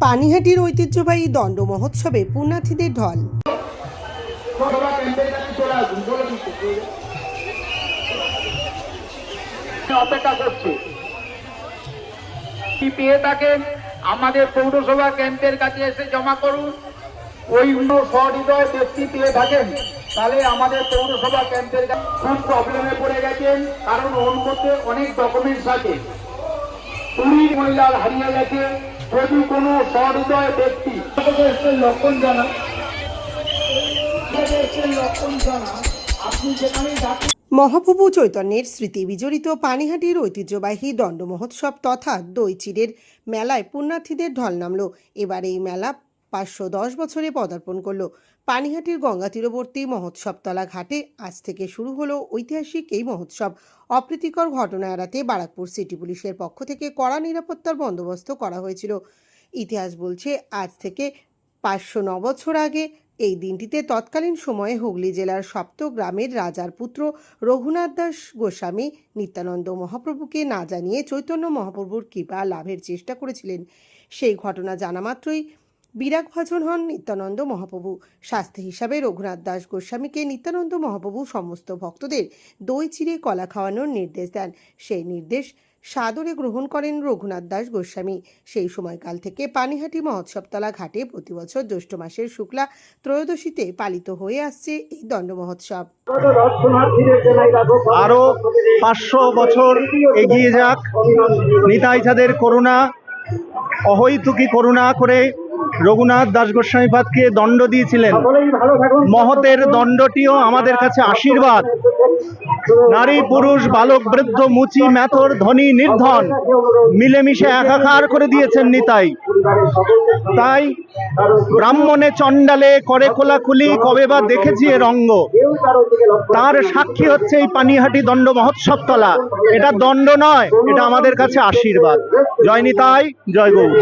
পানিহাটির ঐতিহ্যবাহী দণ্ড মহোৎসবে পুণ্যার্থীদের ঢল। অপেক্ষা করছে কি পেয়ে থাকেন আমাদের পৌরসভা ক্যাম্পের কাছে এসে জমা করুন। ওই সহৃদয় ব্যক্তি পেয়ে থাকেন তাহলে আমাদের পৌরসভা ক্যাম্পের কাছে খুব প্রবলেমে পড়ে গেছেন, কারণ ওর মধ্যে অনেক ডকুমেন্টস আছে। 20 মহিলা হারিয়ে গেছে। যদি কোনো সহৃদয় ব্যক্তি লক্ষণ জানা আপনি যেখানে মহাপ্রভু চৈতন্যের স্মৃতি বিজড়িত পানিহাটির ঐতিহ্যবাহী দণ্ড মহোৎসব তথা দই চিড়ের মেলায় পুণ্যার্থীদের ঢল নামল। এবার এই মেলা 510 বছরে পদার্পণ করল। পানিহাটির গঙ্গা তীরবর্তী মহোৎসবতলা ঘাটে আজ থেকে শুরু হলো ঐতিহাসিক এই মহোৎসব। অপ্রীতিকর ঘটনা এড়াতে বারাকপুর সিটি পুলিশের পক্ষ থেকে কড়া নিরাপত্তার বন্দোবস্ত করা হয়েছিল। ইতিহাস বলছে আজ থেকে 509 বছর আগে এই দিনটিতে তৎকালীন সময়ে হুগলি জেলার সপ্ত গ্রামের রাজার পুত্র রঘুনাথ দাস গোস্বামী নিত্যানন্দ মহাপ্রভুকে না জানিয়ে চৈতন্য মহাপ্রভুর কৃপা লাভের চেষ্টা করেছিলেন। সেই ঘটনা জানা মাত্রই বিরাগভাজন হন নিত্যানন্দ মহাপ্রভু। শাস্তি হিসাবে রঘুনাথ দাস গোস্বামীকে নিত্যানন্দ মহাপ্রভু সমস্ত ভক্তদের দই চিড়ে কলা খাওয়ানোর নির্দেশ দেন। সেই নির্দেশ সাদরে গ্রহণ করেন রঘুনাথ দাস গোস্বামী। সেই সময়কাল থেকে পানিহাটি মহোৎসবতলা ঘাটে প্রতিবছর জ্যৈষ্ঠ মাসের শুক্লা ত্রয়োদশীতে পালিত হয়ে আসছে এই দণ্ড মহোৎসব। আরো 500 বছর এগিয়ে যাক, নিতাই চাঁদের করুণা, অহৈতুকী করুণা করে রঘুনাথ দাস গোস্বামীপাদকে দণ্ড দিয়েছিলেন। মহতের দণ্ডটিও আমাদের কাছে আশীর্বাদ। নারী পুরুষ বালক বৃদ্ধ মুচি মেথর ধনী নির্ধন মিলেমিশে একাকার করে দিয়েছেন নিতাই। তাই ব্রাহ্মণে চণ্ডালে করে খোলাখুলি কবে বা দেখেছি এর অঙ্গ। তার সাক্ষী হচ্ছে এই পানিহাটি দণ্ড মহোৎসবতলা। এটা দণ্ড নয়, এটা আমাদের কাছে আশীর্বাদ। জয় নিতাই, জয় গৌর।